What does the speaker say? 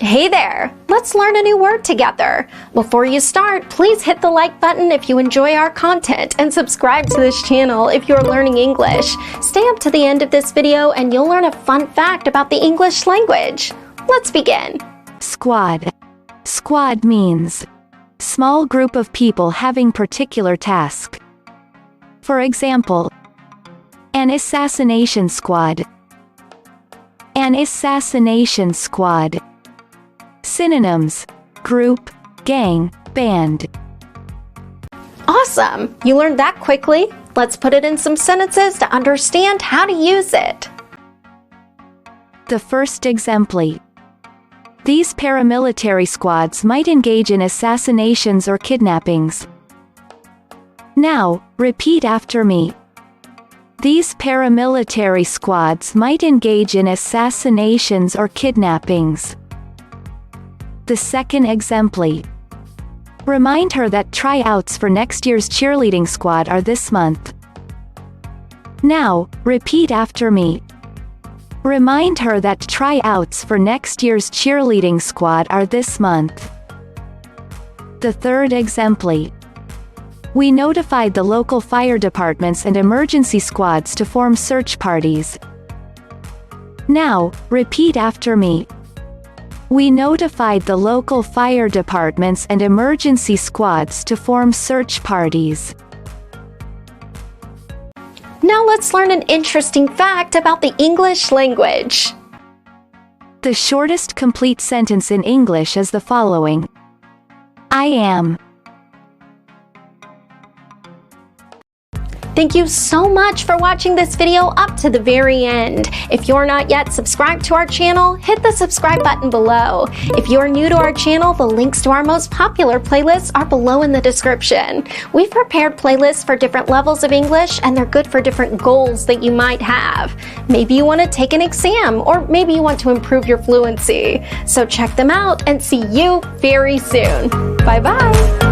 Hey there! Let's learn a new word together. Before you start, please hit the like button if you enjoy our content and subscribe to this channel if you're learning English. Stay up to the end of this video and you'll learn a fun fact about the English language. Let's begin. Squad. Squad means small group of people having particular task. For example, an assassination squad. An assassination squad. Synonyms: group, gang, band. Awesome! You learned that quickly. Let's put it in some sentences to understand how to use it. The first exemplar. These paramilitary squads might engage in assassinations or kidnappings. Now, repeat after me. These paramilitary squads might engage in assassinations or kidnappings. The second exemplar. Remind her that tryouts for next year's cheerleading squad are this month. Now, repeat after me. Remind her that tryouts for next year's cheerleading squad are this month. The third exemplar. We notified the local fire departments and emergency squads to form search parties. Now, repeat after me. We notified the local fire departments and emergency squads to form search parties. Now let's learn an interesting fact about the English language. The shortest complete sentence in English is the following. I am. Thank you so much for watching this video up to the very end. If you're not yet subscribed to our channel, hit the subscribe button below. If you're new to our channel, the links to our most popular playlists are below in the description. We've prepared playlists for different levels of English, and they're good for different goals that you might have. Maybe you want to take an exam, or maybe you want to improve your fluency. So check them out and see you very soon. Bye-bye.